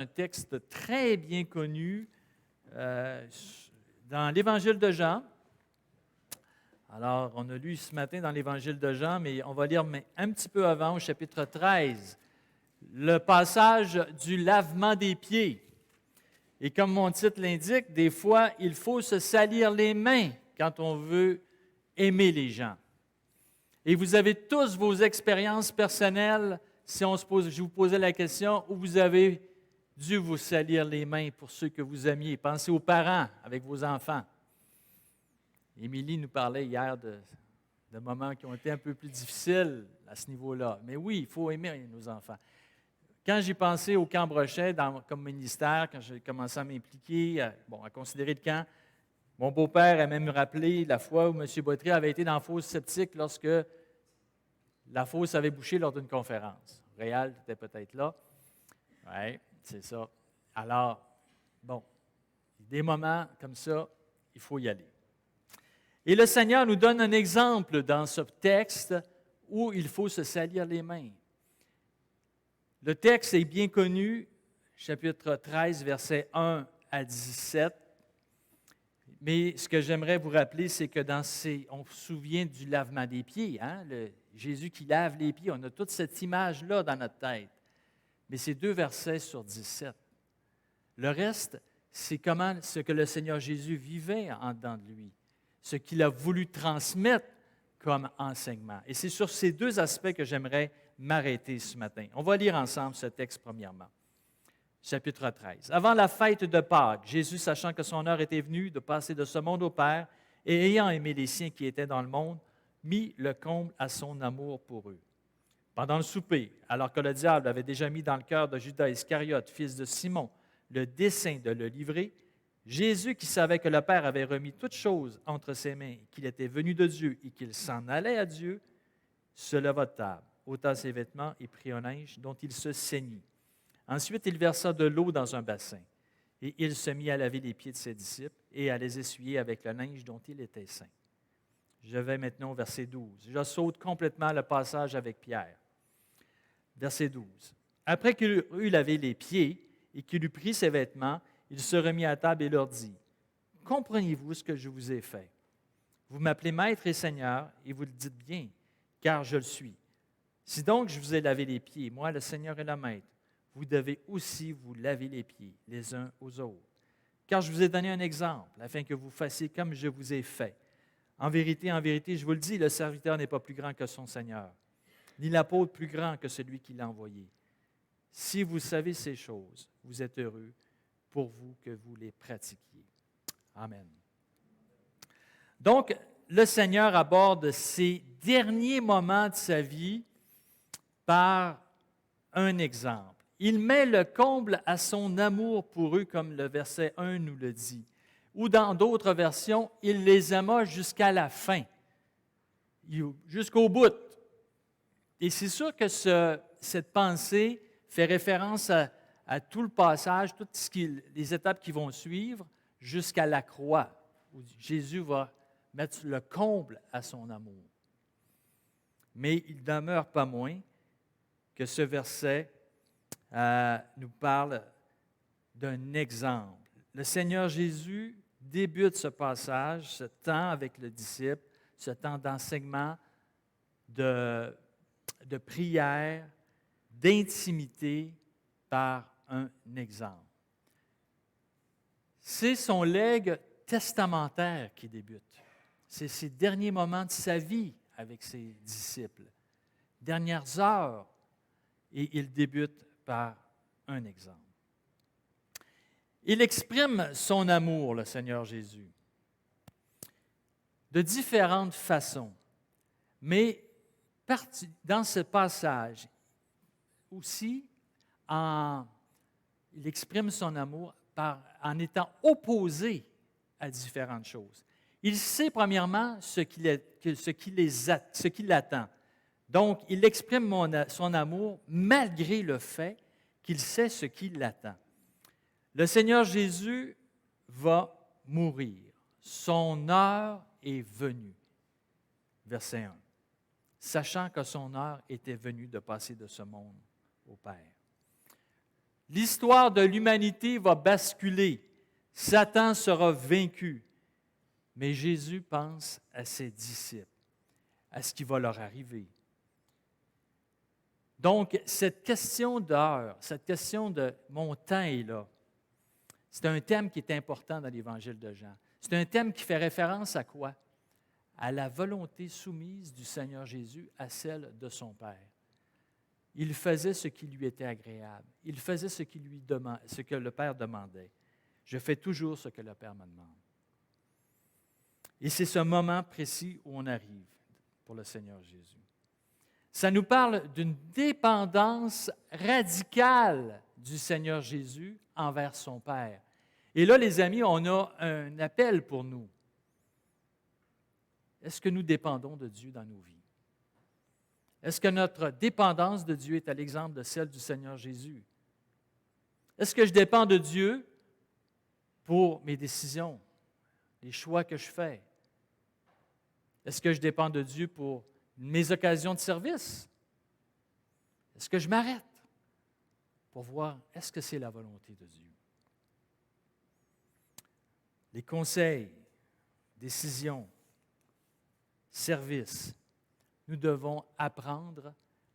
Un texte très bien connu dans l'Évangile de Jean. Alors, on a lu ce matin dans l'Évangile de Jean, mais on va lire un petit peu avant, au chapitre 13, le passage du lavement des pieds. Et comme mon titre l'indique, des fois, il faut se salir les mains quand on veut aimer les gens. Et vous avez tous vos expériences personnelles, si je vous posais la question, où vous avez dû vous salir les mains pour ceux que vous aimiez. Pensez aux parents avec vos enfants. Émilie nous parlait hier de moments qui ont été un peu plus difficiles à ce niveau-là. Mais oui, il faut aimer nos enfants. Quand j'ai pensé au camp Brochet comme ministère, quand j'ai commencé à m'impliquer, à considérer le camp, mon beau-père a même rappelé la fois où M. Boitry avait été dans la fosse septique lorsque la fosse avait bouché lors d'une conférence. Réal était peut-être là. Oui, c'est ça. Alors, des moments comme ça, il faut y aller. Et le Seigneur nous donne un exemple dans ce texte où il faut se salir les mains. Le texte est bien connu, chapitre 13, versets 1 à 17. Mais ce que j'aimerais vous rappeler, c'est que on se souvient du lavement des pieds, Jésus qui lave les pieds. On a toute cette image-là dans notre tête. Mais c'est 2 versets sur 17. Le reste, c'est ce que le Seigneur Jésus vivait en dedans de lui, ce qu'il a voulu transmettre comme enseignement. Et c'est sur ces 2 aspects que j'aimerais m'arrêter ce matin. On va lire ensemble ce texte premièrement. Chapitre 13. Avant la fête de Pâques, Jésus, sachant que son heure était venue de passer de ce monde au Père, et ayant aimé les siens qui étaient dans le monde, mit le comble à son amour pour eux. Pendant le souper, alors que le diable avait déjà mis dans le cœur de Judas Iscariote, fils de Simon, le dessein de le livrer, Jésus, qui savait que le Père avait remis toutes choses entre ses mains, qu'il était venu de Dieu et qu'il s'en allait à Dieu, se leva de table, ôta ses vêtements et prit un linge dont il se ceignit. Ensuite, il versa de l'eau dans un bassin, et il se mit à laver les pieds de ses disciples et à les essuyer avec le linge dont il était ceint. Je vais maintenant au verset 12. Je saute complètement le passage avec Pierre. Verset 12. Après qu'il eut lavé les pieds et qu'il eut pris ses vêtements, il se remit à table et leur dit, « Comprenez-vous ce que je vous ai fait? Vous m'appelez Maître et Seigneur, et vous le dites bien, car je le suis. Si donc je vous ai lavé les pieds, moi, le Seigneur et le Maître, vous devez aussi vous laver les pieds les uns aux autres. Car je vous ai donné un exemple, afin que vous fassiez comme je vous ai fait. En vérité, je vous le dis, le serviteur n'est pas plus grand que son Seigneur, ni l'apôtre plus grand que celui qui l'a envoyé. Si vous savez ces choses, vous êtes heureux pour vous que vous les pratiquiez. » Amen. Donc, le Seigneur aborde ces derniers moments de sa vie par un exemple. Il met le comble à son amour pour eux, comme le verset 1 nous le dit. Ou dans d'autres versions, il les aima jusqu'à la fin, jusqu'au bout. Et c'est sûr que cette pensée fait référence à tout le passage, toutes les étapes qui vont suivre jusqu'à la croix, où Jésus va mettre le comble à son amour. Mais il ne demeure pas moins que ce verset nous parle d'un exemple. Le Seigneur Jésus débute ce passage, ce temps avec le disciple, ce temps d'enseignement, de prière, d'intimité par un exemple. C'est son legs testamentaire qui débute. C'est ses derniers moments de sa vie avec ses disciples, dernières heures, et il débute par un exemple. Il exprime son amour, le Seigneur Jésus, de différentes façons, mais dans ce passage aussi, il exprime son amour en étant opposé à différentes choses. Il sait premièrement ce qui l'attend. Donc, il exprime son amour malgré le fait qu'il sait ce qui l'attend. Le Seigneur Jésus va mourir. Son heure est venue. Verset 1. Sachant que son heure était venue de passer de ce monde au Père. L'histoire de l'humanité va basculer. Satan sera vaincu. Mais Jésus pense à ses disciples, à ce qui va leur arriver. Donc, cette question d'heure, cette question de « mon temps est là », c'est un thème qui est important dans l'Évangile de Jean. C'est un thème qui fait référence à quoi? À la volonté soumise du Seigneur Jésus à celle de son Père. Il faisait ce qui lui était agréable. Il faisait ce que le Père demandait. Je fais toujours ce que le Père me demande. Et c'est ce moment précis où on arrive pour le Seigneur Jésus. Ça nous parle d'une dépendance radicale du Seigneur Jésus envers son Père. Et là, les amis, on a un appel pour nous. Est-ce que nous dépendons de Dieu dans nos vies? Est-ce que notre dépendance de Dieu est à l'exemple de celle du Seigneur Jésus? Est-ce que je dépends de Dieu pour mes décisions, les choix que je fais? Est-ce que je dépends de Dieu pour mes occasions de service? Est-ce que je m'arrête pour voir est-ce que c'est la volonté de Dieu? Les conseils, décisions, services, nous devons apprendre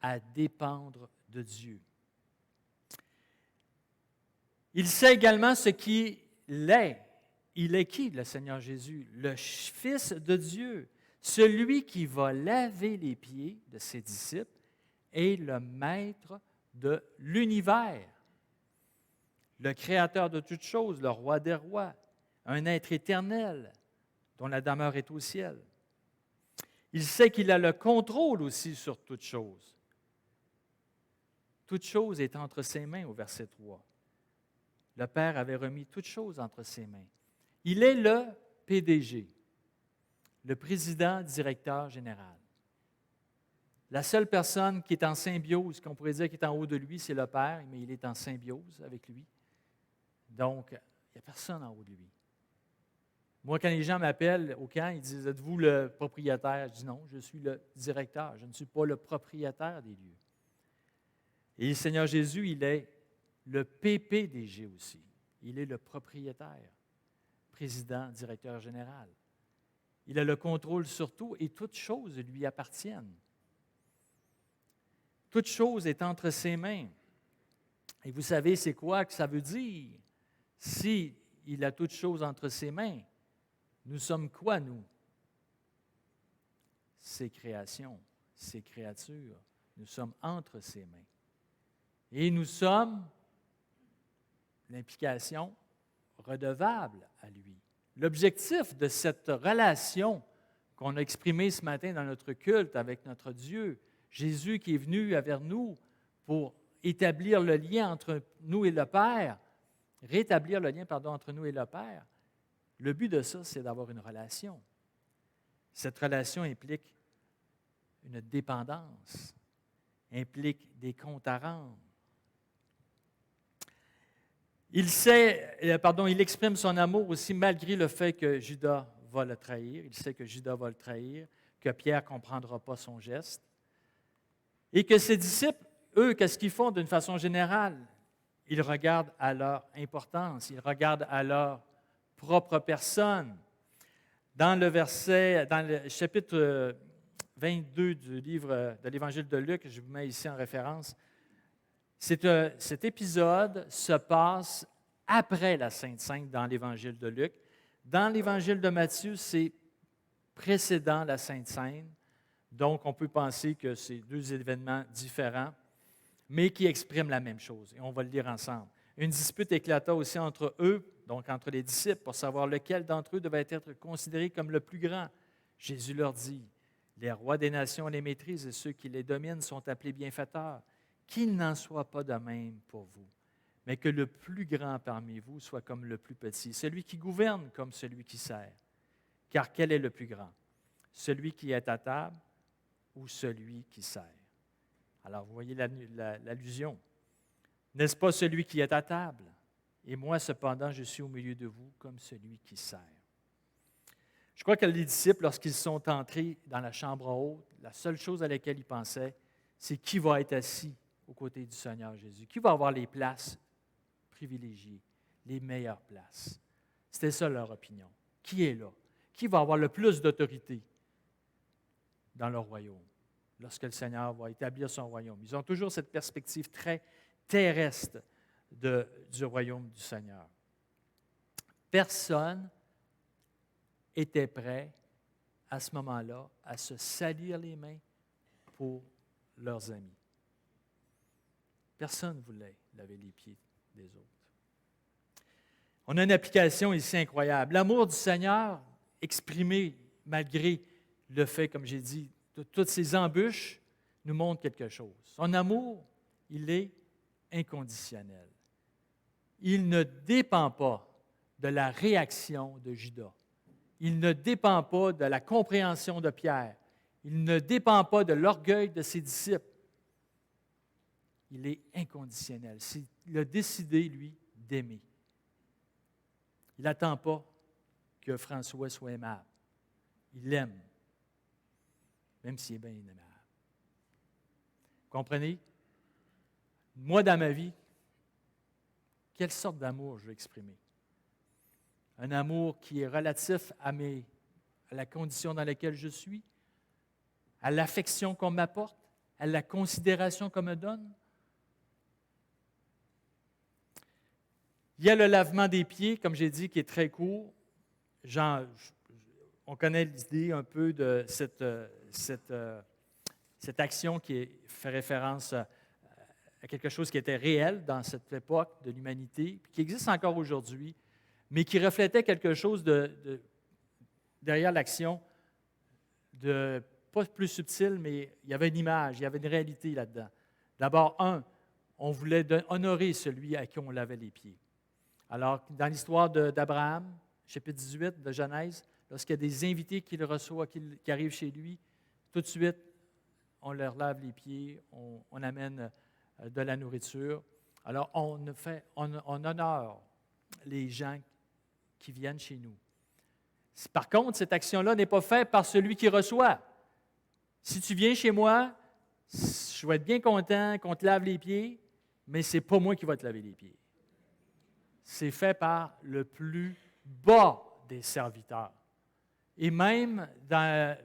à dépendre de Dieu. Il sait également ce qu'il est. Il est qui, le Seigneur Jésus? Le Fils de Dieu, celui qui va laver les pieds de ses disciples est le Maître de l'univers, le Créateur de toutes choses, le Roi des rois, un être éternel dont la demeure est au ciel. Il sait qu'il a le contrôle aussi sur toutes choses. Toute chose est entre ses mains, au verset 3. Le Père avait remis toutes choses entre ses mains. Il est le PDG, le président directeur général. La seule personne qui est en symbiose, qu'on pourrait dire qui est en haut de lui, c'est le Père, mais il est en symbiose avec lui. Donc, il n'y a personne en haut de lui. Moi, quand les gens m'appellent au camp, ils disent « Êtes-vous le propriétaire? » Je dis « Non, je suis le directeur. Je ne suis pas le propriétaire des lieux. » Et le Seigneur Jésus, il est le PPDG aussi. Il est le propriétaire, président, directeur général. Il a le contrôle sur tout et toutes choses lui appartiennent. Toute chose est entre ses mains. Et vous savez, c'est quoi que ça veut dire? Si il a toutes choses entre ses mains, nous sommes quoi, nous? Ses créations, ses créatures. Nous sommes entre ses mains. Et nous sommes, l'implication, redevables à lui. L'objectif de cette relation qu'on a exprimée ce matin dans notre culte avec notre Dieu, Jésus qui est venu vers nous pour établir le lien entre nous et le Père, rétablir le lien, entre nous et le Père, le but de ça, c'est d'avoir une relation. Cette relation implique une dépendance, implique des comptes à rendre. Il exprime son amour aussi malgré le fait que Judas va le trahir. Il sait que Judas va le trahir, que Pierre ne comprendra pas son geste. Et que ses disciples, eux, qu'est-ce qu'ils font d'une façon générale? Ils regardent à leur importance, ils regardent à leur propre personne. Dans le chapitre 22 du livre de l'Évangile de Luc, je vous mets ici en référence, cet épisode se passe après la Sainte Seine dans l'Évangile de Luc. Dans l'Évangile de Matthieu, c'est précédant la Sainte Seine. Donc, on peut penser que c'est deux événements différents, mais qui expriment la même chose. Et on va le lire ensemble. Une dispute éclata aussi entre eux, donc entre les disciples, pour savoir lequel d'entre eux devait être considéré comme le plus grand. Jésus leur dit, « Les rois des nations les maîtrisent et ceux qui les dominent sont appelés bienfaiteurs. Qu'il n'en soit pas de même pour vous, mais que le plus grand parmi vous soit comme le plus petit, celui qui gouverne comme celui qui sert. Car quel est le plus grand? Celui qui est à table ou celui qui sert? » Alors, vous voyez l'allusion. N'est-ce pas celui qui est à table? Et moi, cependant, je suis au milieu de vous comme celui qui sert. Je crois que les disciples, lorsqu'ils sont entrés dans la chambre haute, la seule chose à laquelle ils pensaient, c'est qui va être assis aux côtés du Seigneur Jésus, qui va avoir les places privilégiés, les meilleures places. C'était ça leur opinion. Qui est là? Qui va avoir le plus d'autorité dans leur royaume lorsque le Seigneur va établir son royaume? Ils ont toujours cette perspective très terrestre du royaume du Seigneur. Personne était prêt à ce moment-là à se salir les mains pour leurs amis. Personne ne voulait laver les pieds des autres. On a une application ici incroyable. L'amour du Seigneur, exprimé malgré le fait, comme j'ai dit, de toutes ces embûches, nous montre quelque chose. Son amour, il est inconditionnel. Il ne dépend pas de la réaction de Judas. Il ne dépend pas de la compréhension de Pierre. Il ne dépend pas de l'orgueil de ses disciples. Il est inconditionnel. Il a décidé, lui, d'aimer. Il n'attend pas que François soit aimable. Il l'aime, même s'il est bien aimable. Comprenez? Moi, dans ma vie, quelle sorte d'amour je veux exprimer? Un amour qui est relatif à la condition dans laquelle je suis, à l'affection qu'on m'apporte, à la considération qu'on me donne. Il y a le lavement des pieds, comme j'ai dit, qui est très court. On connaît l'idée un peu de cette action qui fait référence à quelque chose qui était réel dans cette époque de l'humanité, qui existe encore aujourd'hui, mais qui reflétait quelque chose derrière l'action, pas plus subtil, mais il y avait une image, il y avait une réalité là-dedans. D'abord, on voulait honorer celui à qui on lavait les pieds. Alors, dans l'histoire d'Abraham, chapitre 18 de Genèse, lorsqu'il y a des invités qu'il reçoit, qui arrivent chez lui, tout de suite, on leur lave les pieds, on amène de la nourriture. Alors, on honore les gens qui viennent chez nous. Par contre, cette action-là n'est pas faite par celui qui reçoit. Si tu viens chez moi, je vais être bien content qu'on te lave les pieds, mais ce n'est pas moi qui vais te laver les pieds. C'est fait par le plus bas des serviteurs. Et même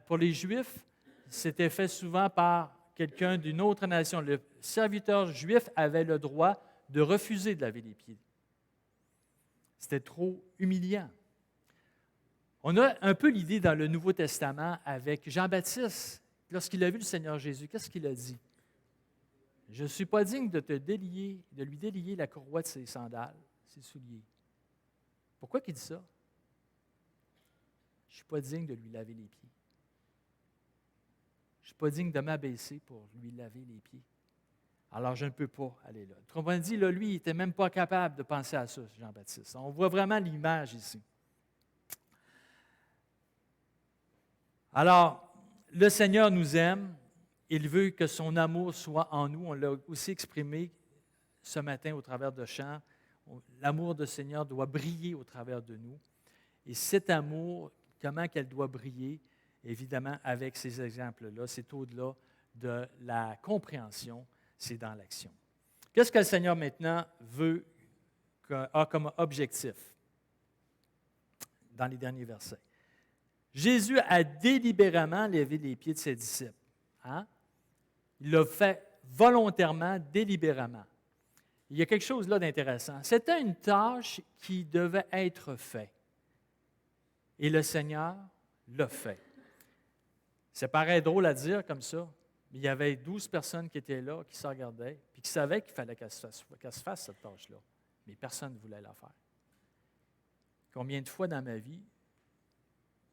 pour les Juifs, c'était fait souvent par quelqu'un d'une autre nation. Le serviteur juif avait le droit de refuser de laver les pieds. C'était trop humiliant. On a un peu l'idée dans le Nouveau Testament avec Jean-Baptiste. Lorsqu'il a vu le Seigneur Jésus, qu'est-ce qu'il a dit? « Je ne suis pas digne de lui délier la courroie de ses sandales, ses souliers. » Pourquoi il dit ça? Je ne suis pas digne de lui laver les pieds. Je ne suis pas digne de m'abaisser pour lui laver les pieds. Alors, je ne peux pas aller là. Autrement dit, là, lui, il n'était même pas capable de penser à ça, Jean-Baptiste. On voit vraiment l'image ici. Alors, le Seigneur nous aime. Il veut que son amour soit en nous. On l'a aussi exprimé ce matin au travers de chants. L'amour du Seigneur doit briller au travers de nous. Et cet amour, comment qu'elle doit briller? Évidemment, avec ces exemples-là, c'est au-delà de la compréhension, c'est dans l'action. Qu'est-ce que le Seigneur maintenant a comme objectif dans les derniers versets? Jésus a délibérément lavé les pieds de ses disciples. Hein? Il l'a fait volontairement, délibérément. Il y a quelque chose là d'intéressant. C'était une tâche qui devait être faite. Et le Seigneur l'a fait. Ça paraît drôle à dire comme ça, mais il y avait 12 personnes qui étaient là, qui se regardaient, puis qui savaient qu'il fallait qu'elle se fasse cette tâche-là. Mais personne ne voulait la faire. Combien de fois dans ma vie,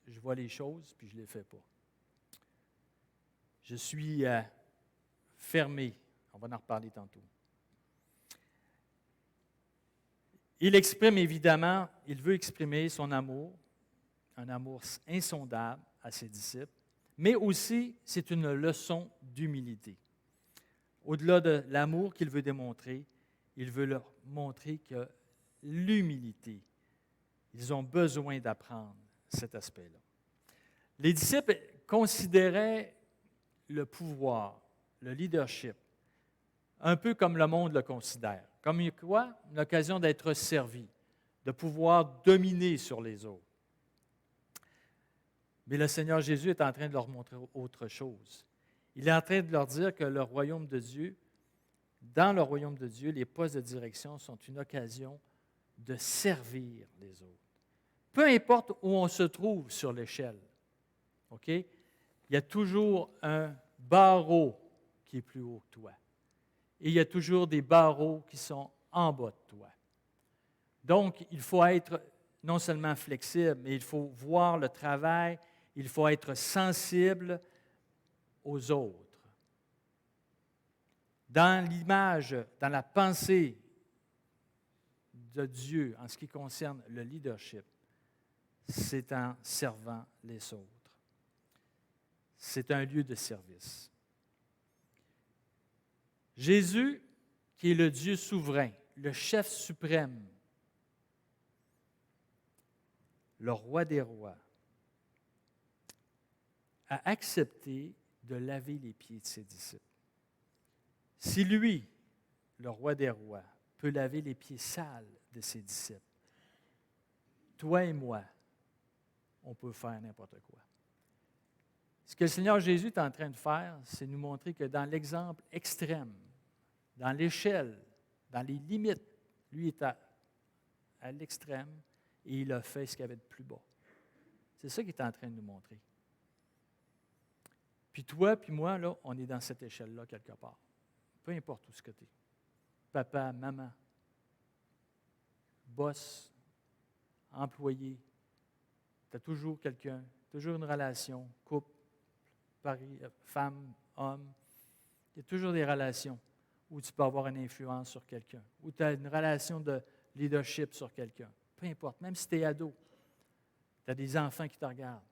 je vois les choses, puis je ne les fais pas. Je suis fermé. On va en reparler tantôt. Il veut exprimer son amour, un amour insondable à ses disciples, mais aussi c'est une leçon d'humilité. Au-delà de l'amour qu'il veut démontrer, il veut leur montrer que l'humilité, ils ont besoin d'apprendre cet aspect-là. Les disciples considéraient le pouvoir, le leadership, un peu comme le monde le considère. Comme quoi? Une occasion d'être servi, de pouvoir dominer sur les autres. Mais le Seigneur Jésus est en train de leur montrer autre chose. Il est en train de leur dire que le royaume de Dieu, dans le royaume de Dieu, les postes de direction sont une occasion de servir les autres. Peu importe où on se trouve sur l'échelle, OK? Il y a toujours un barreau qui est plus haut que toi. Et il y a toujours des barreaux qui sont en bas de toi. Donc, il faut être non seulement flexible, mais il faut voir le travail, il faut être sensible aux autres. Dans l'image, dans la pensée de Dieu en ce qui concerne le leadership, c'est en servant les autres. C'est un lieu de service. Jésus, qui est le Dieu souverain, le chef suprême, le roi des rois, a accepté de laver les pieds de ses disciples. Si lui, le roi des rois, peut laver les pieds sales de ses disciples, toi et moi, on peut faire n'importe quoi. Ce que le Seigneur Jésus est en train de faire, c'est nous montrer que dans l'exemple extrême, dans l'échelle, dans les limites, lui est à l'extrême et il a fait ce qu'il y avait de plus bas. C'est ça qu'il est en train de nous montrer. Puis toi, puis moi, là, on est dans cette échelle-là quelque part. Peu importe où ce que tu es. Papa, maman, boss, employé, tu as toujours quelqu'un, toujours une relation, couple, femme, homme. Il y a toujours des relations où tu peux avoir une influence sur quelqu'un, où tu as une relation de leadership sur quelqu'un. Peu importe, même si tu es ado, tu as des enfants qui te regardent.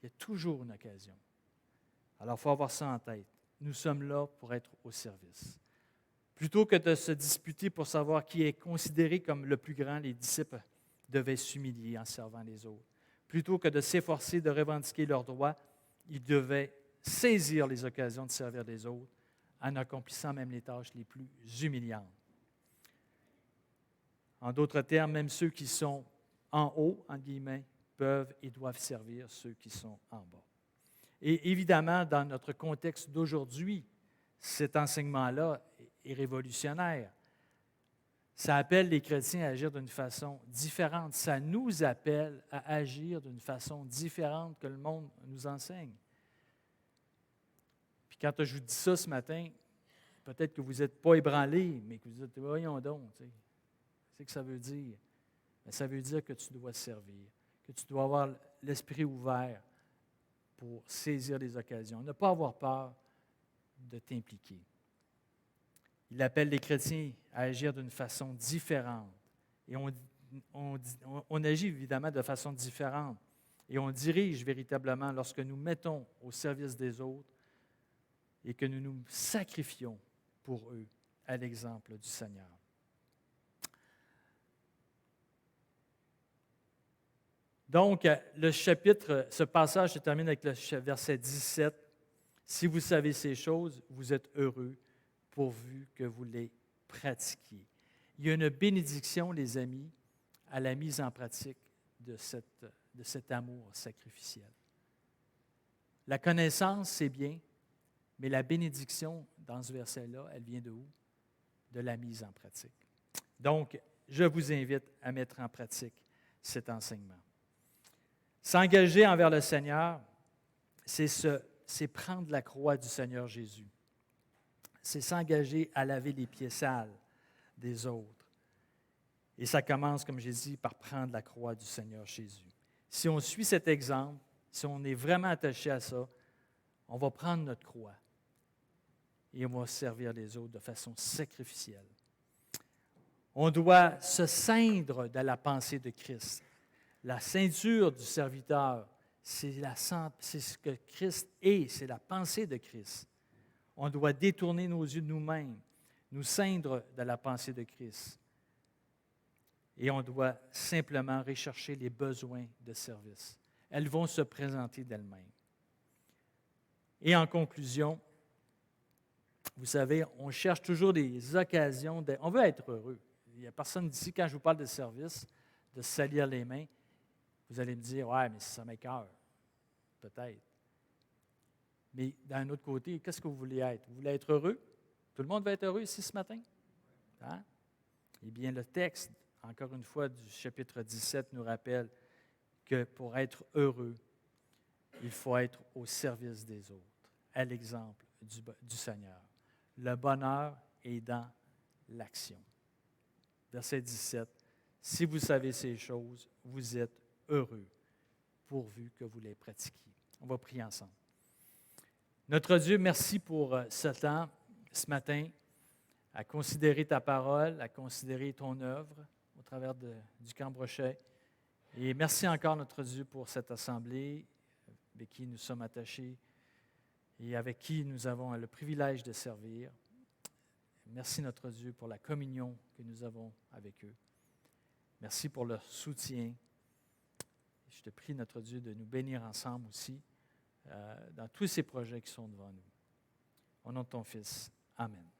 Il y a toujours une occasion. Alors, il faut avoir ça en tête. Nous sommes là pour être au service. Plutôt que de se disputer pour savoir qui est considéré comme le plus grand, les disciples devaient s'humilier en servant les autres. Plutôt que de s'efforcer de revendiquer leurs droits, ils devaient saisir les occasions de servir les autres en accomplissant même les tâches les plus humiliantes. En d'autres termes, même ceux qui sont en haut, entre guillemets, peuvent et doivent servir ceux qui sont en bas. Et évidemment, dans notre contexte d'aujourd'hui, cet enseignement-là est révolutionnaire. Ça appelle les chrétiens à agir d'une façon différente. Ça nous appelle à agir d'une façon différente que le monde nous enseigne. Puis quand je vous dis ça ce matin, peut-être que vous n'êtes pas ébranlés, mais que vous dites, voyons donc, tu sais, c'est ce que ça veut dire. Mais ça veut dire que tu dois servir, que tu dois avoir l'esprit ouvert pour saisir les occasions. Ne pas avoir peur de t'impliquer. Il appelle les chrétiens à agir d'une façon différente. Et on agit évidemment de façon différente. Et on dirige véritablement lorsque nous mettons au service des autres et que nous nous sacrifions pour eux, à l'exemple du Seigneur. Donc, le chapitre, ce passage se termine avec le verset 17. « Si vous savez ces choses, vous êtes heureux, pourvu que vous les pratiquiez. » Il y a une bénédiction, les amis, à la mise en pratique de cet amour sacrificiel. La connaissance, c'est bien, mais la bénédiction, dans ce verset-là, elle vient de où? De la mise en pratique. Donc, je vous invite à mettre en pratique cet enseignement. S'engager envers le Seigneur, c'est prendre la croix du Seigneur Jésus. C'est s'engager à laver les pieds sales des autres. Et ça commence, comme j'ai dit, par prendre la croix du Seigneur Jésus. Si on suit cet exemple, si on est vraiment attaché à ça, on va prendre notre croix et on va servir les autres de façon sacrificielle. On doit se ceindre de la pensée de Christ. La ceinture du serviteur, c'est ce que Christ est, c'est la pensée de Christ. On doit détourner nos yeux de nous-mêmes, nous ceindre de la pensée de Christ. Et on doit simplement rechercher les besoins de service. Elles vont se présenter d'elles-mêmes. Et en conclusion, Vous savez, on cherche toujours des occasions. On veut être heureux. Il n'y a personne d'ici, quand je vous parle de service, de se salir les mains, vous allez me dire, ouais, mais ça m'écoeure. Peut-être. Mais d'un autre côté, qu'est-ce que vous voulez être? Vous voulez être heureux? Tout le monde va être heureux ici ce matin? Hein? Eh bien, le texte, encore une fois, du chapitre 17 nous rappelle que pour être heureux, il faut être au service des autres, à l'exemple du Seigneur. Le bonheur est dans l'action. Verset 17. Si vous savez ces choses, vous êtes heureux, pourvu que vous les pratiquiez. On va prier ensemble. Notre Dieu, merci pour ce temps, ce matin, à considérer ta parole, à considérer ton œuvre au travers du Camp Brochet. Et merci encore, notre Dieu, pour cette assemblée avec qui nous sommes attachés et avec qui nous avons le privilège de servir. Merci, notre Dieu, pour la communion que nous avons avec eux. Merci pour leur soutien. Je te prie, notre Dieu, de nous bénir ensemble aussi dans tous ces projets qui sont devant nous. Au nom de ton Fils. Amen.